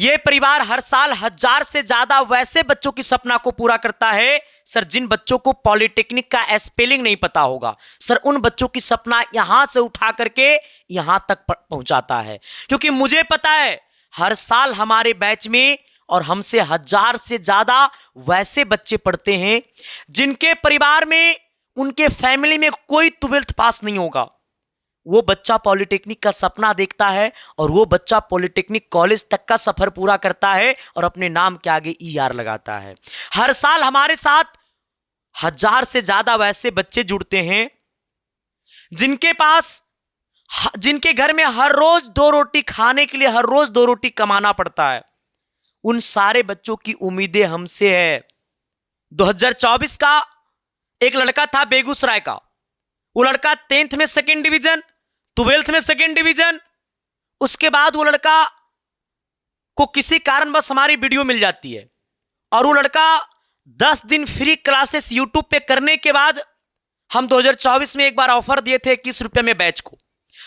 ये परिवार हर साल 1000 से ज्यादा वैसे बच्चों की सपना को पूरा करता है सर जिन बच्चों को पॉलिटेक्निक का स्पेलिंग नहीं पता होगा। सर उन बच्चों की सपना यहां से उठा करके यहां तक पहुंचाता है, क्योंकि मुझे पता है हर साल हमारे बैच में और हमसे 1000 से ज्यादा वैसे बच्चे पढ़ते हैं जिनके परिवार में, उनके फैमिली में कोई 12th पास नहीं होगा। वो बच्चा पॉलिटेक्निक का सपना देखता है और वो बच्चा पॉलिटेक्निक कॉलेज तक का सफर पूरा करता है और अपने नाम के आगे ER लगाता है। हर साल हमारे साथ 1000 से ज्यादा वैसे बच्चे जुड़ते हैं जिनके घर में हर रोज 2 रोटी खाने के लिए हर रोज 2 रोटी कमाना पड़ता है। उन सारे बच्चों की उम्मीदें हमसे है। 2024 का एक लड़का था बेगूसराय का, वो लड़का 10th में 2nd डिवीजन, 12th में 2nd डिवीजन। उसके बाद वो लड़का को किसी कारणवश हमारी वीडियो मिल जाती है और वो लड़का 10 दिन फ्री क्लासेस यूट्यूब पे करने के बाद हम 2024 में एक बार ऑफर दिए थे 21 रुपए में बैच को।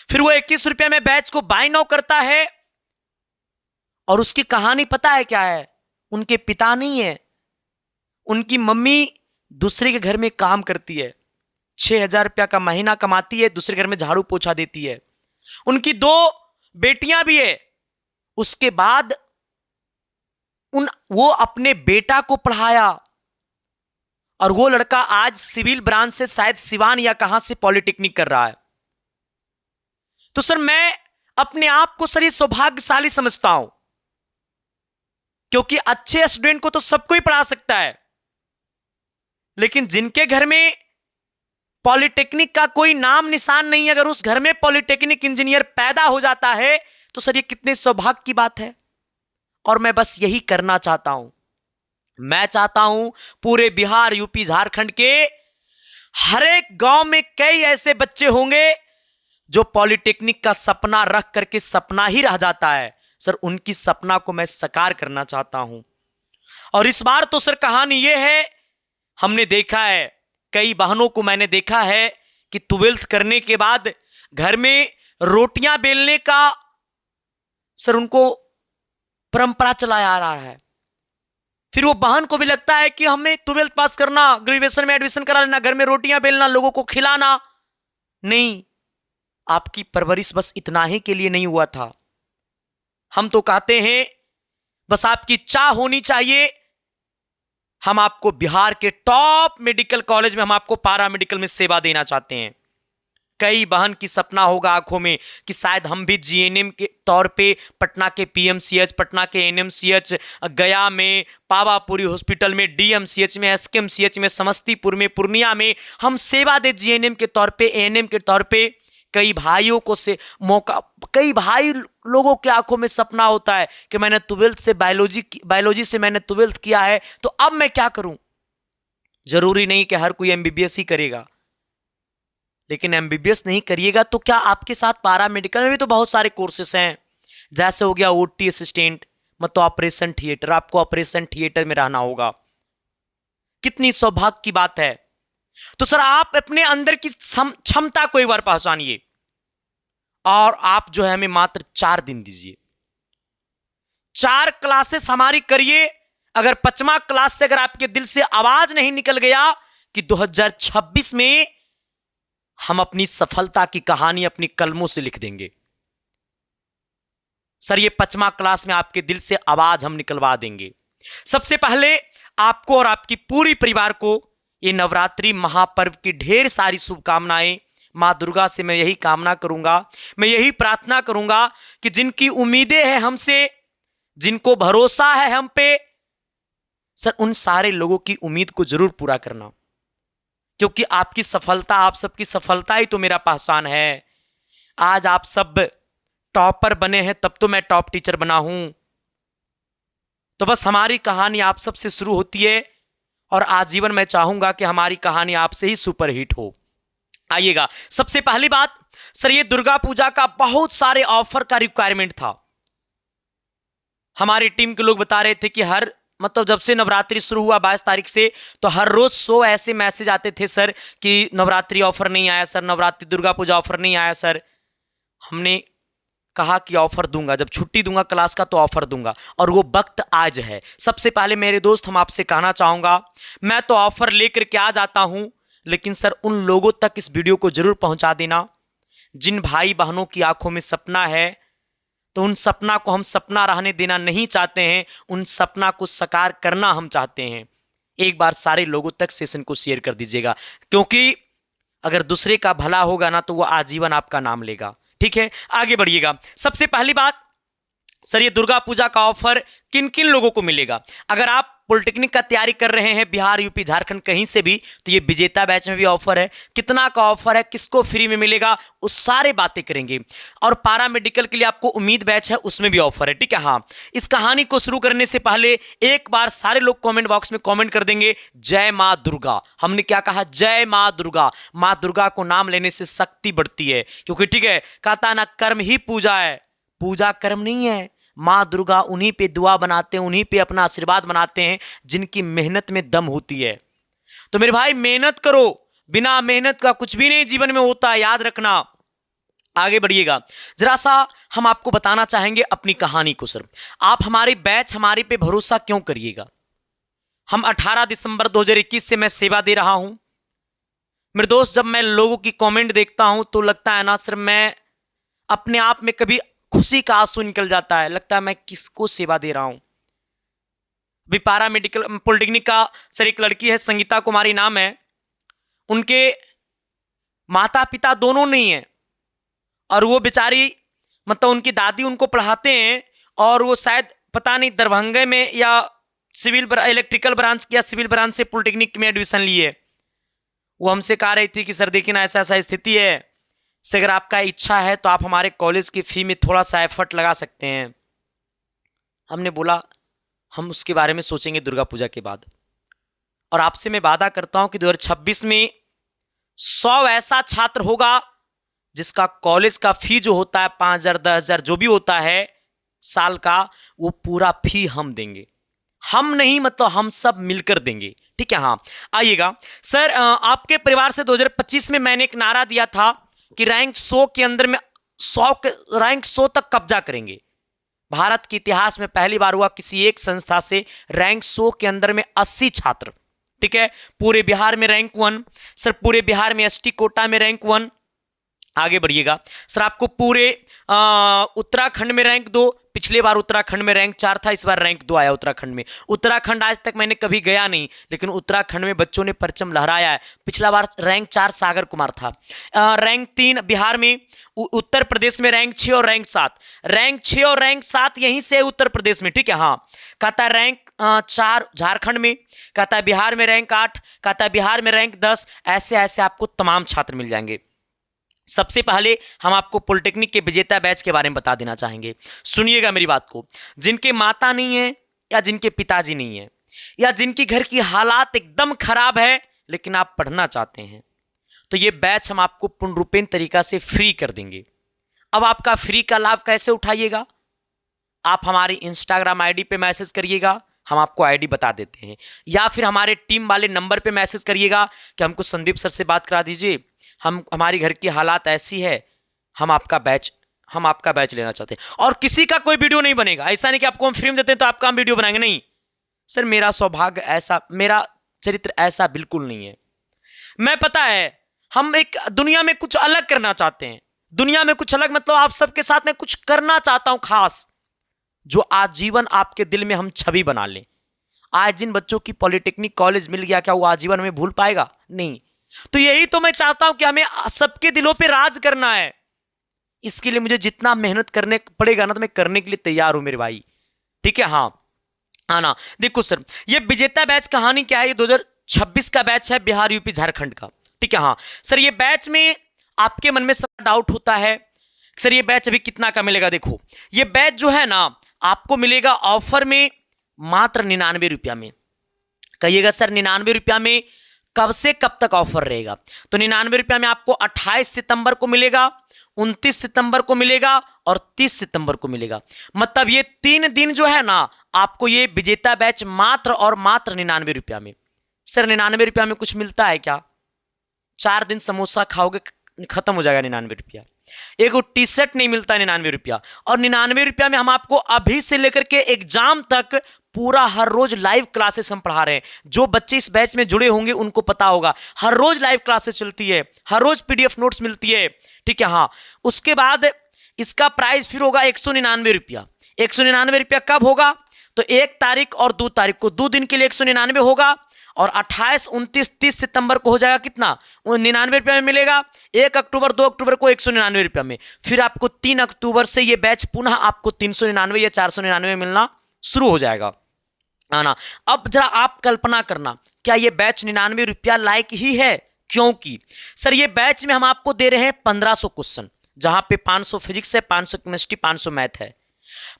फिर वो 21 रुपए में बैच को बाय नाउ करता है और उसकी कहानी पता है क्या है? उनके पिता नहीं है, उनकी मम्मी दूसरे के घर में काम करती है, 6000 रुपया का महीना कमाती है, दूसरे घर में झाड़ू पोछा देती है। उनकी 2 बेटियां भी है। उसके बाद वो अपने बेटा को पढ़ाया और वो लड़का आज सिविल ब्रांच से शायद सिवान या कहां से पॉलिटेक्निक कर रहा है। तो सर मैं अपने आप को सर ये सौभाग्यशाली समझता हूं, क्योंकि अच्छे स्टूडेंट को तो सबको ही पढ़ा सकता है, लेकिन जिनके घर में पॉलिटेक्निक का कोई नाम निशान नहीं है, अगर उस घर में पॉलिटेक्निक इंजीनियर पैदा हो जाता है तो सर ये कितने सौभाग्य की बात है। और मैं बस यही करना चाहता हूं। मैं चाहता हूं पूरे बिहार, यूपी, झारखंड के हर एक गांव में कई ऐसे बच्चे होंगे जो पॉलिटेक्निक का सपना रख करके सपना ही रह जाता है। सर उनकी सपना को मैं साकार करना चाहता हूं। और इस बार तो सर कहानी यह है, हमने देखा है कई बहनों को मैंने देखा है कि 12th करने के बाद घर में रोटियां बेलने का सर उनको परंपरा चला आ रहा है। फिर वो बहन को भी लगता है कि हमें 12th पास करना, ग्रेजुएशन में एडमिशन करा लेना, घर में रोटियां बेलना, लोगों को खिलाना नहीं। आपकी परवरिश बस इतना ही के लिए नहीं हुआ था। हम तो कहते हैं बस आपकी चाह होनी चाहिए। हम आपको बिहार के टॉप मेडिकल कॉलेज में, हम आपको पारा मेडिकल में सेवा देना चाहते हैं। कई बहन की सपना होगा आंखों में कि शायद हम भी जीएनएम के तौर पे पटना के पीएमसीएच, पटना के एनएमसीएच, गया में पावापुरी हॉस्पिटल में, डीएमसीएच में, एसकेएमसीएच में, समस्तीपुर में, पूर्णिया में हम सेवा दे जीएनएम के तौर पे, एएनएम के तौर पे। कई भाइयों को से मौका, कई भाई लोगों के आंखों में सपना होता है कि मैंने 12th से बायोलॉजी से मैंने 12th किया है, तो अब मैं क्या करूं। जरूरी नहीं कि हर कोई एमबीबीएस ही करेगा, लेकिन एमबीबीएस नहीं करिएगा तो क्या आपके साथ पारा मेडिकल में भी तो बहुत सारे कोर्सेस हैं। जैसे हो गया ओटी असिस्टेंट, मतलब ऑपरेशन थिएटर, आपको ऑपरेशन थिएटर में रहना होगा। कितनी सौभाग्य की बात है। तो सर आप अपने अंदर की क्षमता को एक बार पहचानिए और आप जो है हमें मात्र 4 दिन दीजिए। 4 क्लासेस हमारी करिए। अगर 5वां क्लास से अगर आपके दिल से आवाज नहीं निकल गया कि 2026 में हम अपनी सफलता की कहानी अपनी कलमों से लिख देंगे, सर ये 5वां क्लास में आपके दिल से आवाज हम निकलवा देंगे। सबसे पहले आपको और आपकी पूरी परिवार को ये नवरात्रि महापर्व की ढेर सारी शुभकामनाएं। मां दुर्गा से मैं यही कामना करूंगा, मैं यही प्रार्थना करूंगा कि जिनकी उम्मीदें हैं हमसे, जिनको भरोसा है हम पे, सर उन सारे लोगों की उम्मीद को जरूर पूरा करना, क्योंकि आपकी सफलता, आप सबकी सफलता ही तो मेरा पहचान है। आज आप सब टॉपर बने हैं तब तो मैं टॉप टीचर बना हूं। तो बस हमारी कहानी आप सबसे शुरू होती है और आजीवन मैं चाहूंगा कि हमारी कहानी आपसे ही सुपरहिट हो। आइएगा, सबसे पहली बात सर, ये दुर्गा पूजा का बहुत सारे ऑफर का रिक्वायरमेंट था। हमारी टीम के लोग बता रहे थे कि हर मतलब जब से नवरात्रि शुरू हुआ 22 तारीख से, तो हर रोज 100 ऐसे मैसेज आते थे सर कि नवरात्रि ऑफर नहीं आया सर, नवरात्रि दुर्गा पूजा ऑफर नहीं आया सर। हमने कहा कि ऑफर दूंगा, जब छुट्टी दूंगा क्लास का तो ऑफर दूंगा, और वो वक्त आज है। सबसे पहले मेरे दोस्त हम आपसे कहना चाहूंगा, मैं तो ऑफर लेकर के आ जाता हूं, लेकिन सर उन लोगों तक इस वीडियो को जरूर पहुंचा देना जिन भाई बहनों की आंखों में सपना है, तो उन सपना को हम सपना रहने देना नहीं चाहते हैं, उन सपना को साकार करना हम चाहते हैं। एक बार सारे लोगों तक सेशन को शेयर कर दीजिएगा, क्योंकि अगर दूसरे का भला होगा ना तो वो आजीवन आपका नाम लेगा। ठीक है, आगे बढ़िएगा। सबसे पहली बात सर, ये दुर्गा पूजा का ऑफर किन किन लोगों को मिलेगा? अगर आप पॉलिटेक्निक का तैयारी कर रहे हैं बिहार, यूपी, झारखंड कहीं से भी, तो ये विजेता बैच में भी ऑफर है। कितना का ऑफर है, किसको फ्री में मिलेगा, उस सारे बातें करेंगे। और पारा मेडिकल के लिए आपको उम्मीद बैच है, उसमें भी ऑफर है। ठीक है, हाँ। इस कहानी को शुरू करने से पहले एक बार सारे लोग कमेंट बॉक्स में कमेंट कर देंगे जय मां दुर्गा। हमने क्या कहा? जय मां दुर्गा। मां दुर्गा को नाम लेने से शक्ति बढ़ती है, क्योंकि ठीक है, कहता ना कर्म ही पूजा है, पूजा कर्म नहीं है। मां दुर्गा उन्हीं पे दुआ बनाते हैं, उन्हीं पे अपना आशीर्वाद बनाते हैं जिनकी मेहनत में दम होती है। तो मेरे भाई मेहनत करो, बिना मेहनत का कुछ भी नहीं जीवन में होता है, याद रखना। आगे बढ़िएगा। जरा सा हम आपको बताना चाहेंगे अपनी कहानी को। सर आप हमारी बैच, हमारे पे भरोसा क्यों करिएगा? हम 18 दिसंबर 2021 से मैं सेवा दे रहा हूं। मेरे दोस्त, जब मैं लोगों की कमेंट देखता हूं तो लगता है ना सर, मैं अपने आप में कभी खुशी का आंसू निकल जाता है, लगता है मैं किसको सेवा दे रहा हूं। अभी पारा मेडिकल पॉलिटेक्निक का सर एक लड़की है, संगीता कुमारी नाम है, उनके माता पिता दोनों नहीं है, और वो बेचारी मतलब उनकी दादी उनको पढ़ाते हैं, और वो शायद पता नहीं दरभंगा में या सिविल इलेक्ट्रिकल ब्रांच या सिविल ब्रांच से पॉलिटेक्निक में एडमिशन लिए। वो हमसे कह रही थी कि सर देखिए ना, ऐसा ऐसा स्थिति है, से अगर आपका इच्छा है तो आप हमारे कॉलेज की फी में थोड़ा सा एफर्ट लगा सकते हैं। हमने बोला हम उसके बारे में सोचेंगे दुर्गा पूजा के बाद, और आपसे मैं वादा करता हूं कि 2026 में 100 ऐसा छात्र होगा जिसका कॉलेज का फी जो होता है 5,000 10,000 जो भी होता है साल का, वो पूरा फी हम देंगे। हम नहीं, मतलब हम सब मिलकर देंगे। ठीक है, हाँ। आइएगा सर, आपके परिवार से 2025 में मैंने एक नारा दिया था कि रैंक 100 के अंदर में रैंक 100 तक कब्जा करेंगे। भारत के इतिहास में पहली बार हुआ किसी एक संस्था से रैंक 100 के अंदर में 80 छात्र। ठीक है, पूरे बिहार में रैंक 1। सर पूरे बिहार में एसटी कोटा में रैंक 1। आगे बढ़िएगा सर, आपको पूरे उत्तराखंड में रैंक 2। पिछले बार उत्तराखंड में रैंक 4 था, इस बार रैंक 2 आया उत्तराखंड में। उत्तराखंड आज तक मैंने कभी गया नहीं, लेकिन उत्तराखंड में बच्चों ने परचम लहराया है। पिछला बार रैंक 4 सागर कुमार था। रैंक 3 बिहार में, उत्तर प्रदेश में रैंक 6 और रैंक 7। रैंक 6 और रैंक 7 यहीं से उत्तर प्रदेश में। ठीक है, हाँ। कहता है रैंक 4 झारखंड में, कहता है बिहार में रैंक 8, कहता है बिहार में रैंक 10। ऐसे ऐसे आपको तमाम छात्र मिल जाएंगे। सबसे पहले हम आपको पॉलिटेक्निक के विजेता बैच के बारे में बता देना चाहेंगे। सुनिएगा मेरी बात को। जिनके माता नहीं है, या जिनके पिताजी नहीं है, या जिनकी घर की हालात एकदम खराब है लेकिन आप पढ़ना चाहते हैं, तो ये बैच हम आपको पूर्ण रूपेण तरीका से फ्री कर देंगे। अब आपका फ्री का लाभ कैसे उठाइएगा? आप हमारी इंस्टाग्राम आईडी पे मैसेज करिएगा, हम आपको आईडी बता देते हैं, या फिर हमारे टीम वाले नंबर पे मैसेज करिएगा कि हमको संदीप सर से बात करा दीजिए, हमारी घर की हालात ऐसी है, हम आपका बैच लेना चाहते हैं। और किसी का कोई वीडियो नहीं बनेगा। ऐसा नहीं कि आपको हम फ्री में देते हैं तो आपका हम वीडियो बनाएंगे, नहीं सर। मेरा सौभाग्य ऐसा, मेरा चरित्र ऐसा बिल्कुल नहीं है। मैं पता है, हम एक दुनिया में कुछ अलग करना चाहते हैं। दुनिया में कुछ अलग मतलब आप सबके साथ में कुछ करना चाहता हूं खास, जो आजीवन आपके दिल में हम छवि बना लें। आज जिन बच्चों की पॉलिटेक्निक कॉलेज मिल गया, क्या वो आजीवन में भूल पाएगा? नहीं। तो यही तो मैं चाहता हूं कि हमें सबके दिलों पे राज करना है। इसके लिए मुझे जितना मेहनत करने पड़ेगा ना, तो मैं करने के लिए तैयार हूं मेरे भाई। ठीक है, हाँ। आना देखो सर, ये विजेता बैच कहानी क्या है? ये 2026 का बैच है बिहार, यूपी, झारखंड का। ठीक है, हाँ सर। ये बैच में आपके मन में सब डाउट होता है, सर ये बैच अभी कितना का मिलेगा? देखो, ये बैच जो है ना, आपको मिलेगा ऑफर में मात्र 99 रुपया में। कहिएगा सर 99 रुपया में कब से कब तक ऑफर रहेगा? तो 99 रुपया में आपको 28 सितंबर को मिलेगा, 29 सितंबर को मिलेगा और 30 सितंबर को मिलेगा। मतलब ये 3 दिन जो है ना, आपको ये विजेता बैच मात्र और मात्र 99 रुपया में। सर 99 रुपया में कुछ मिलता है क्या? 4 दिन समोसा खाओगे खत्म हो जाएगा 99 रुपया। एक टी शर्ट नहीं मिलता 99 रुपया। और 99 रुपया में हम आपको अभी से लेकर के एग्जाम तक पूरा हर रोज लाइव क्लासेस हम पढ़ा रहे हैं। जो बच्चे इस बैच में जुड़े होंगे उनको पता होगा, हर रोज लाइव क्लासेस चलती है, हर रोज पीडीएफ नोट्स मिलती है, ठीक है। हाँ, उसके बाद इसका प्राइस फिर होगा 199 रुपया। 199 रुपया कब होगा? तो 1 तारीख और 2 तारीख को 2 दिन के लिए 199 होगा, और 28, 29, 30 सितंबर को हो जाएगा कितना? 99 रुपये में मिलेगा। 1 अक्टूबर 2 अक्टूबर को 199 रुपये में। फिर आपको 3 अक्टूबर से ये बैच पुनः आपको 399 या 499 मिलना शुरू हो जाएगा, है ना। अब जरा आप कल्पना करना, क्या ये बैच 99 रुपया लायक ही है? क्योंकि सर ये बैच में हम आपको दे रहे हैं 1500 क्वेश्चन, जहां पे 500 फिजिक्स है, 500 केमिस्ट्री, 500 मैथ है।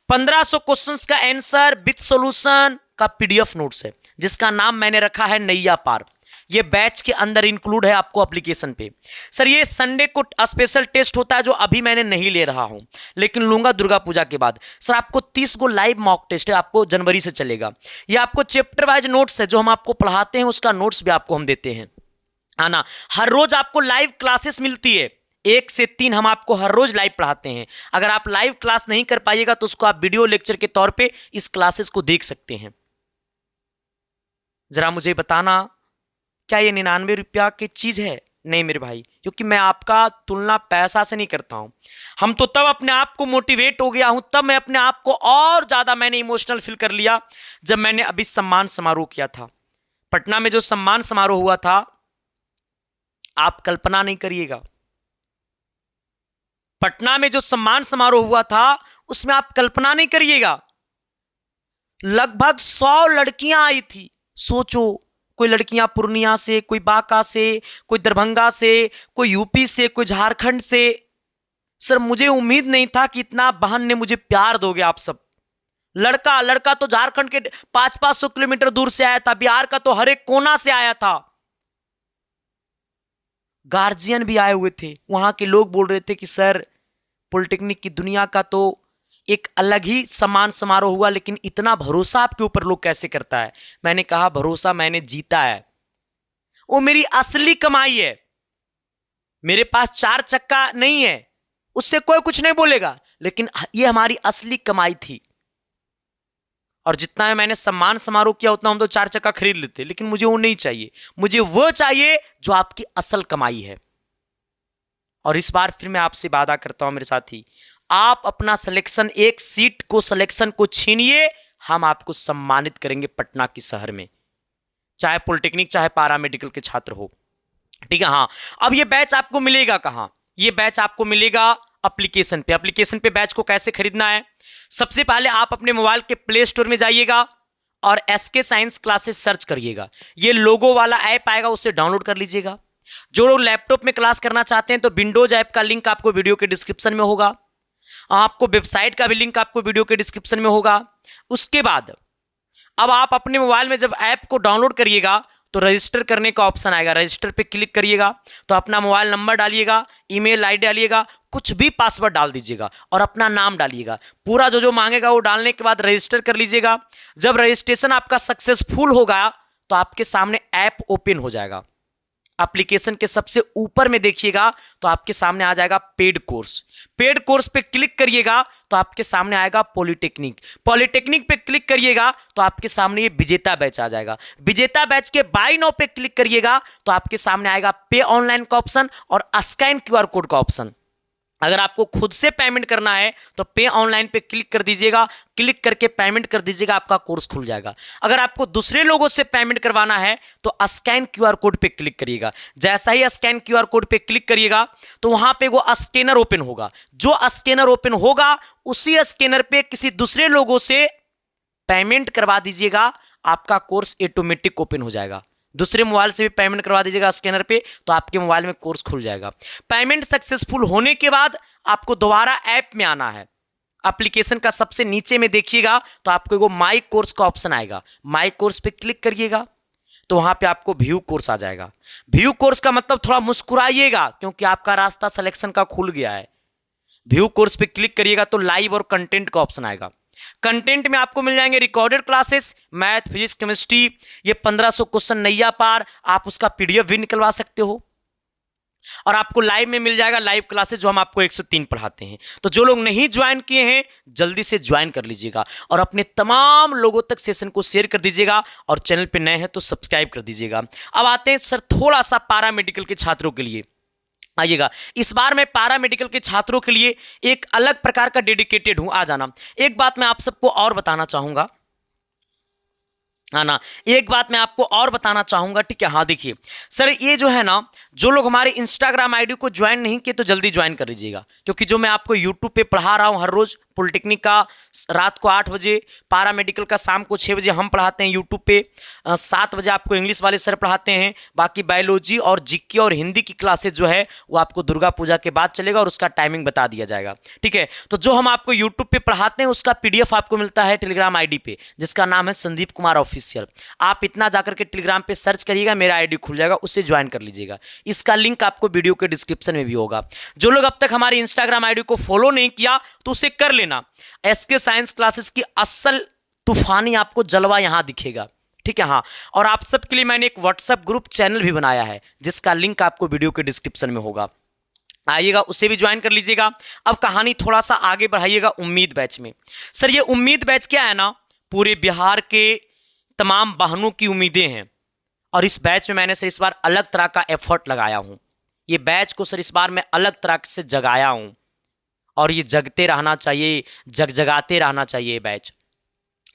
1500 क्वेश्चंस का आंसर विद सॉल्यूशन का पीडीएफ नोट्स है, जिसका नाम मैंने रखा है नैया पार। ये बैच के अंदर इंक्लूड है आपको एप्लीकेशन पे। सर ये संडे को स्पेशल टेस्ट होता है, जो अभी मैंने नहीं ले रहा हूं, लेकिन लूंगा दुर्गा पूजा के बाद। सर आपको 30 गो लाइव मॉक टेस्ट है, आपको जनवरी से चलेगा। ये आपको चैप्टर वाइज नोट्स है, जो हम आपको पढ़ाते हैं उसका नोट्स भी आपको हम देते हैं, है ना। हर रोज आपको लाइव क्लासेस मिलती है, 1 से 3 हम आपको हर रोज लाइव पढ़ाते हैं। अगर आप लाइव क्लास नहीं कर पाइएगा तो उसको आप वीडियो लेक्चर के तौर पे इस क्लासेस को देख सकते हैं। जरा मुझे बताना, क्या ये 99 रुपया की चीज है? नहीं मेरे भाई, क्योंकि मैं आपका तुलना पैसा से नहीं करता हूं। हम तो तब अपने आप को मोटिवेट हो गया हूं, तब मैं अपने आप को और ज्यादा मैंने इमोशनल फील कर लिया, जब मैंने अभी सम्मान समारोह किया था पटना में। जो सम्मान समारोह हुआ था, आप कल्पना नहीं करिएगा। पटना में जो सम्मान समारोह हुआ था उसमें आप कल्पना नहीं करिएगा, लगभग 100 लड़कियां आई थी। सोचो, कोई लड़कियां पूर्णिया से, कोई बांका से, कोई दरभंगा से, कोई यूपी से, कोई झारखंड से। सर मुझे उम्मीद नहीं था कि इतना बहन ने मुझे प्यार दोगे आप सब। लड़का तो झारखंड के 500-500 किलोमीटर दूर से आया था, बिहार का तो हर एक कोना से आया था। गार्जियन भी आए हुए थे। वहां के लोग बोल रहे थे कि सर पॉलिटेक्निक की दुनिया का तो एक अलग ही सम्मान समारोह हुआ, लेकिन इतना भरोसा आपके ऊपर लोग कैसे करता है? मैंने कहा भरोसा मैंने जीता है, वो मेरी असली कमाई है। मेरे पास 4 चक्का नहीं है, उससे कोई कुछ नहीं बोलेगा, लेकिन ये हमारी असली कमाई थी। और जितना मैंने सम्मान समारोह किया उतना हम तो 4 चक्का खरीद लेते, लेकिन मुझे वो नहीं चाहिए। मुझे वो चाहिए जो आपकी असल कमाई है। और इस बार फिर मैं आपसे वादा करता हूं मेरे साथी, आप अपना सिलेक्शन, एक सीट को सिलेक्शन को छीनिए, हम आपको सम्मानित करेंगे पटना की शहर में, चाहे पॉलिटेक्निक चाहे पैरामेडिकल के छात्र हो, ठीक है। हाँ, अब ये बैच आपको मिलेगा कहां? ये बैच आपको मिलेगा एप्लीकेशन पे। एप्लीकेशन पे बैच को कैसे खरीदना है? सबसे पहले आप अपने मोबाइल के प्ले स्टोर में जाइएगा और एसके साइंस क्लासेस सर्च करिएगा। ये लोगो वाला ऐप आएगा, उससे डाउनलोड कर लीजिएगा। जो लोग लैपटॉप में क्लास करना चाहते हैं तो विंडोज ऐप का लिंक आपको वीडियो के डिस्क्रिप्शन में होगा, आपको वेबसाइट का भी लिंक आपको वीडियो के डिस्क्रिप्शन में होगा। उसके बाद अब आप अपने मोबाइल में जब ऐप को डाउनलोड करिएगा तो रजिस्टर करने का ऑप्शन आएगा, रजिस्टर पे क्लिक करिएगा तो अपना मोबाइल नंबर डालिएगा, ईमेल आईडी डालिएगा, कुछ भी पासवर्ड डाल दीजिएगा और अपना नाम डालिएगा। पूरा जो जो मांगेगा वो डालने के बाद रजिस्टर कर लीजिएगा। जब रजिस्ट्रेशन आपका सक्सेसफुल होगा तो आपके सामने ऐप ओपन हो जाएगा। एप्लीकेशन के सबसे ऊपर में देखिएगा तो आपके सामने आ जाएगा पेड कोर्स। पेड कोर्स पे क्लिक करिएगा तो आपके सामने आएगा पॉलिटेक्निक। पॉलिटेक्निक पे क्लिक करिएगा तो आपके सामने ये विजेता बैच आ जाएगा। विजेता बैच के बाय नाउ पे क्लिक करिएगा तो आपके सामने आएगा पे ऑनलाइन का ऑप्शन और स्कैन क्यूआर कोड का ऑप्शन। अगर आपको खुद से पेमेंट करना है तो पे ऑनलाइन पे क्लिक कर दीजिएगा, क्लिक करके पेमेंट कर दीजिएगा, आपका कोर्स खुल जाएगा। अगर आपको दूसरे लोगों से पेमेंट करवाना है तो स्कैन क्यूआर कोड पे क्लिक करिएगा। जैसा ही स्कैन क्यूआर कोड पे क्लिक करिएगा तो वहां पे वो स्कैनर ओपन होगा। जो स्कैनर ओपन होगा उसी स्कैनर पे किसी दूसरे लोगों से पेमेंट करवा दीजिएगा, आपका कोर्स ऑटोमेटिक ओपन हो जाएगा। दूसरे मोबाइल से भी पेमेंट करवा दीजिएगा स्कैनर पे तो आपके मोबाइल में कोर्स खुल जाएगा। पेमेंट सक्सेसफुल होने के बाद आपको दोबारा ऐप में आना है। एप्लीकेशन का सबसे नीचे में देखिएगा तो आपको वो माई कोर्स का ऑप्शन आएगा। माई कोर्स पे क्लिक करिएगा तो वहां पे आपको व्यू कोर्स आ जाएगा। व्यू कोर्स का मतलब थोड़ा मुस्कुराइएगा क्योंकि आपका रास्ता सिलेक्शन का खुल गया है। व्यू कोर्स पे क्लिक करिएगा तो लाइव और कंटेंट का ऑप्शन आएगा। कंटेंट में आपको मिल जाएंगे recorded classes, math, physics, chemistry, ये 1500 क्वेश्चन नैया पार, आप उसका पीडीएफ भी निकलवा सकते हो। और आपको लाइव में मिल जाएगा लाइव क्लासेस जो हम आपको 103 पढ़ाते हैं। तो जो लोग नहीं ज्वाइन किए हैं जल्दी से ज्वाइन कर लीजिएगा और अपने तमाम लोगों तक सेशन को शेयर कर दीजिएगा और चैनल पे नए हैं तो सब्सक्राइब कर दीजिएगा। अब आते हैं सर थोड़ा सा पारा मेडिकल के छात्रों के लिए। आइएगा, इस बार मैं पारा मेडिकल के छात्रों के लिए एक अलग प्रकार का डेडिकेटेड हूं। आ जाना। एक बात मैं आप सबको और बताना चाहूंगा, ना एक बात मैं आपको और बताना चाहूंगा, ठीक है। हाँ देखिए सर, ये जो है ना, जो लोग हमारे इंस्टाग्राम आईडी को ज्वाइन नहीं किए तो जल्दी ज्वाइन कर लीजिएगा, क्योंकि जो मैं आपको यूट्यूब पे पढ़ा रहा हूं हर रोज, पॉलिटेक्निक का रात को 8 बजे, पारा मेडिकल का शाम को 6 बजे हम पढ़ाते हैं यूट्यूब पे, 7 बजे आपको इंग्लिश वाले सर पढ़ाते हैं। बाकी बायोलॉजी और जीके और हिंदी की क्लासेज जो है वो आपको दुर्गा पूजा के बाद चलेगा और उसका टाइमिंग बता दिया जाएगा, ठीक है। तो जो हम आपको यूट्यूब पे पढ़ाते हैं उसका PDF आपको मिलता है टेलीग्राम ID पे, जिसका नाम है संदीप कुमार ऑफिशियल। आप इतना जाकर के टेलीग्राम पे सर्च करिएगा, मेरा ID खुल जाएगा, उससे ज्वाइन कर लीजिएगा। इसका लिंक आपको वीडियो के डिस्क्रिप्शन में भी होगा। जो लोग अब तक हमारी इंस्टाग्राम ID को फॉलो नहीं किया तो उसे कर लेना। SK साइंस क्लासेस की असल तूफानी आपको जलवा यहां दिखेगा, ठीक है। हाँ, और आप सबके लिए मैंने एक व्हाट्सएप ग्रुप चैनल भी बनाया है, जिसका लिंक आपको वीडियो के डिस्क्रिप्शन में होगा। आइएगा, उसे भी ज्वाइन कर लीजिएगा। अब कहानी थोड़ा सा आगे बढ़ाइएगा उम्मीद बैच में। सर ये उम्मीद बैच क्या है ना, पूरे बिहार के तमाम बहनों की उम्मीदें हैं और इस बैच में मैंने सर इस बार अलग तरह का एफर्ट लगाया हूं। ये बैच को सर इस बार मैं अलग तरह से जगाया हूं और ये जगते रहना चाहिए, जगजगाते रहना चाहिए ये बैच।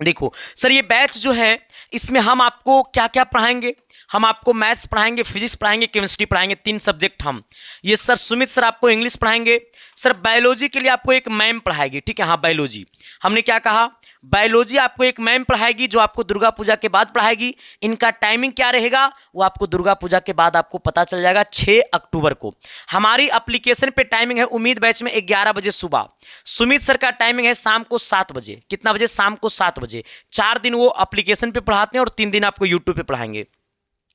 देखो सर, ये बैच जो है इसमें हम आपको क्या क्या पढ़ाएंगे। हम आपको मैथ्स पढ़ाएंगे, फिजिक्स पढ़ाएंगे, केमिस्ट्री पढ़ाएंगे, 3 सब्जेक्ट हम। ये सर सुमित सर आपको इंग्लिश पढ़ाएंगे। सर बायोलॉजी के लिए आपको एक मैम पढ़ाएगी, ठीक है। हाँ बायोलॉजी, हमने क्या कहा, बायोलॉजी आपको एक मैम पढ़ाएगी जो आपको दुर्गा पूजा के बाद पढ़ाएगी। इनका टाइमिंग क्या रहेगा वो आपको दुर्गा पूजा के बाद आपको पता चल जाएगा। 6 अक्टूबर को हमारी एप्लीकेशन पे टाइमिंग है उम्मीद बैच में 11 बजे सुबह। सुमित सर का टाइमिंग है शाम को 7 बजे। कितना बजे? शाम को 7 बजे। 4 दिन वो एप्लीकेशन पे पढ़ाते हैं और 3 दिन आपको यूट्यूब पे पढ़ाएंगे,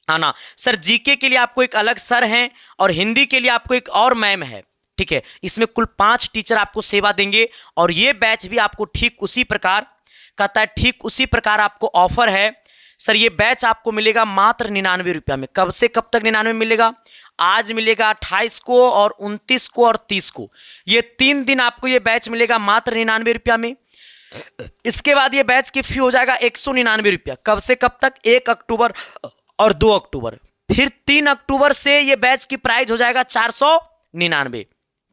है ना। सर जीके के लिए आपको एक अलग सर हैं और हिंदी के लिए आपको एक और मैम है, ठीक है। इसमें कुल 5 टीचर आपको सेवा देंगे और ये बैच भी आपको ठीक उसी प्रकार कहता है, ठीक उसी प्रकार आपको ऑफर है। सर ये बैच आपको मिलेगा मात्र 99 रुपया में। कब से कब तक 99 मिलेगा? आज मिलेगा 28 को और 29 को और 30 को। ये 3 दिन आपको ये बैच मिलेगा मात्र 99 रुपया में। इसके बाद ये बैच की फी हो जाएगा 199 रुपया। कब से कब तक? 1 अक्टूबर और 2 अक्टूबर। फिर 3 अक्टूबर से ये बैच की प्राइस हो जाएगा 499,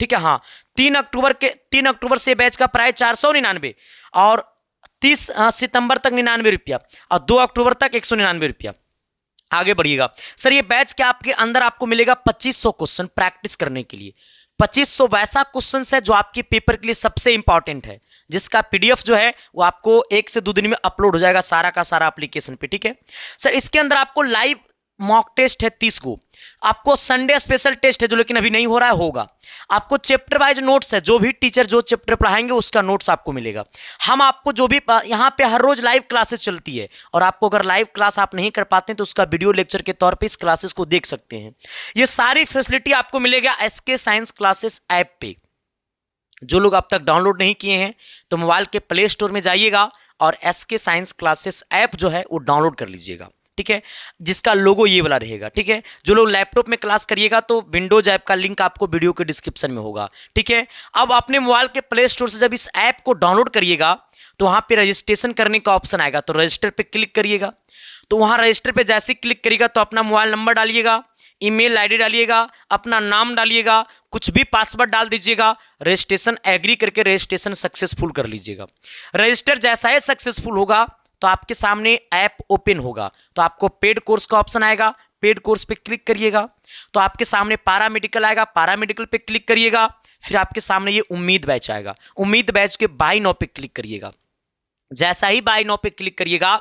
ठीक है। हाँ, 3 अक्टूबर से बैच का प्राइस 499 और 30 सितंबर तक 99 रुपया और 2 अक्टूबर तक 199 रुपया। आगे बढ़िएगा। सर ये बैच के आपके अंदर आपको मिलेगा 2500 क्वेश्चन प्रैक्टिस करने के लिए। 2500 वैसा क्वेश्चन है जो आपके पेपर के लिए सबसे इंपॉर्टेंट है, जिसका PDF जो है वो आपको 1 से 2 दिन में अपलोड हो जाएगा सारा का सारा एप्लीकेशन पे, ठीक है। सर इसके अंदर आपको लाइव मॉक टेस्ट है 30 को। आपको संडे स्पेशल टेस्ट है जो लेकिन अभी नहीं हो रहा है, होगा। आपको चैप्टर वाइज नोट्स है, जो भी टीचर जो चैप्टर पढ़ाएंगे उसका नोट्स आपको मिलेगा। हम आपको जो भी यहाँ पे हर रोज लाइव क्लासेस चलती है और आपको अगर लाइव क्लास आप नहीं कर पाते हैं तो उसका वीडियो लेक्चर के तौर पे इस क्लासेस को देख सकते हैं। ये सारी फैसिलिटी आपको मिलेगा SK साइंस क्लासेस ऐप पे। जो लोग अब तक डाउनलोड नहीं किए हैं तो मोबाइल के प्ले स्टोर में जाइएगा और SK साइंस क्लासेस ऐप जो है वो डाउनलोड कर लीजिएगा, ठीक है। जिसका लोगो ये वाला रहेगा, ठीक है। जो लोग लैपटॉप में क्लास करिएगा तो विंडोज ऐप का लिंक आपको वीडियो के डिस्क्रिप्शन में होगा, ठीक है। अब अपने मोबाइल के प्ले स्टोर से जब इस ऐप को डाउनलोड करिएगा तो वहां पे रजिस्ट्रेशन करने का ऑप्शन आएगा, तो रजिस्टर पे क्लिक करिएगा। तो वहां रजिस्टर पे जैसे क्लिक करिएगा तो अपना मोबाइल नंबर डालिएगा, ईमेल ID डालिएगा, अपना नाम डालिएगा, कुछ भी पासवर्ड डाल दीजिएगा, रजिस्ट्रेशन एग्री करके रजिस्ट्रेशन सक्सेसफुल कर लीजिएगा। रजिस्टर जैसा ही सक्सेसफुल होगा तो आपके सामने ऐप ओपन होगा, तो आपको पेड कोर्स का ऑप्शन आएगा, पेड कोर्स पे क्लिक करिएगा। तो आपके सामने पारा मेडिकल आएगा, पारा मेडिकल पे क्लिक करिएगा। फिर आपके सामने ये उम्मीद बैच आएगा, उम्मीद बैच के बाय नाउ पे क्लिक करिएगा। जैसा ही बाय नाउ पे क्लिक करिएगा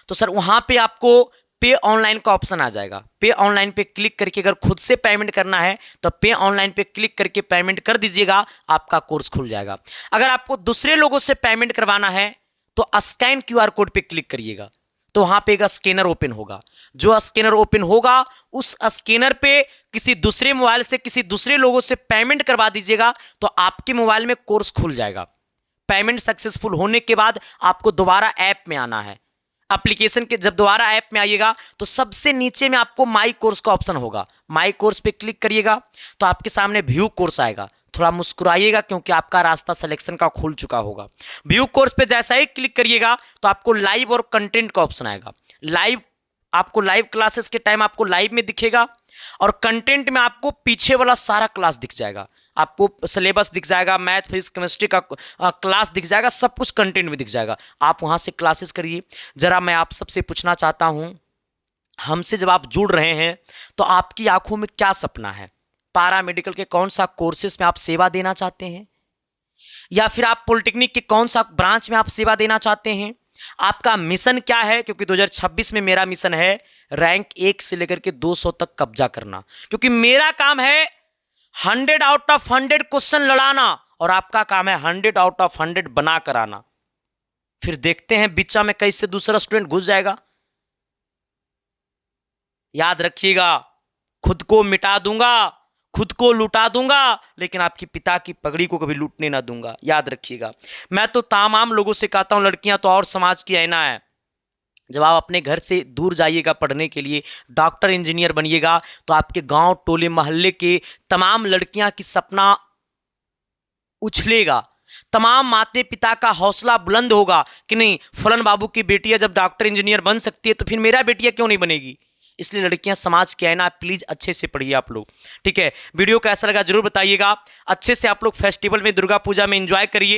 तो सर वहां पे आपको पे ऑनलाइन का ऑप्शन आ जाएगा। पे ऑनलाइन पे क्लिक करके अगर खुद से पेमेंट करना है तो पे ऑनलाइन पे क्लिक करके पेमेंट कर दीजिएगा, आपका कोर्स खुल जाएगा। अगर आपको दूसरे लोगों से पेमेंट करवाना है तो स्कैन QR कोड पे क्लिक करिएगा, तो वहां पे एक स्कैनर ओपन होगा। जो स्कैनर ओपन होगा उस स्कैनर पे किसी दूसरे मोबाइल से किसी दूसरे लोगों से पेमेंट करवा दीजिएगा तो आपके मोबाइल में कोर्स खुल जाएगा। पेमेंट सक्सेसफुल होने के बाद आपको दोबारा ऐप में आना है। एप्लीकेशन के जब दोबारा ऐप में आइएगा तो सबसे नीचे में आपको माई कोर्स का ऑप्शन होगा, माई कोर्स पे क्लिक करिएगा तो आपके सामने व्यू कोर्स आएगा। थोड़ा मुस्कुराइएगा क्योंकि आपका रास्ता सिलेक्शन का खुल चुका होगा। व्यू कोर्स पे जैसा ही क्लिक करिएगा तो आपको लाइव और कंटेंट का ऑप्शन आएगा। लाइव आपको लाइव क्लासेस के टाइम आपको लाइव में दिखेगा और कंटेंट में आपको पीछे वाला सारा क्लास दिख जाएगा। आपको सिलेबस दिख जाएगा, मैथ फिजिक्स केमिस्ट्री का क्लास दिख जाएगा, सब कुछ कंटेंट में दिख जाएगा। आप वहां से क्लासेस करिए। जरा मैं आप सबसे पूछना चाहता हूं, हमसे जब आप जुड़ रहे हैं तो आपकी आंखों में क्या सपना है? पारा मेडिकल के कौन सा कोर्सेस में आप सेवा देना चाहते हैं, या फिर आप पॉलिटेक्निक के कौन सा ब्रांच में आप सेवा देना चाहते हैं? आपका मिशन क्या है? क्योंकि 2026 में मेरा मिशन है रैंक 1 से लेकर के 200 तक कब्जा करना, क्योंकि मेरा काम है 100 आउट ऑफ 100 क्वेश्चन लड़ाना और आपका काम है 100 आउट ऑफ 100 बना कर आना। फिर देखते हैं बिचा में कैसे दूसरा स्टूडेंट घुस जाएगा। याद रखिएगा, खुद को मिटा दूंगा, खुद को लुटा दूंगा, लेकिन आपके पिता की पगड़ी को कभी लूटने ना दूंगा। याद रखिएगा। मैं तो तमाम लोगों से कहता हूं, लड़कियां तो और समाज की आईना है। जब आप अपने घर से दूर जाइएगा पढ़ने के लिए, डॉक्टर इंजीनियर बनिएगा, तो आपके गांव टोले मोहल्ले के तमाम लड़कियां की सपना उछलेगा, तमाम माता पिता का हौसला बुलंद होगा कि नहीं, फलन बाबू की बेटियां जब डॉक्टर इंजीनियर बन सकती है तो फिर मेरा बेटियां क्यों नहीं बनेगी। इसलिए लड़कियां समाज की आईना, प्लीज अच्छे से पढ़िए आप लोग, ठीक है। वीडियो कैसा लगा जरूर बताइएगा। अच्छे से आप लोग फेस्टिवल में, दुर्गा पूजा में एंजॉय करिए।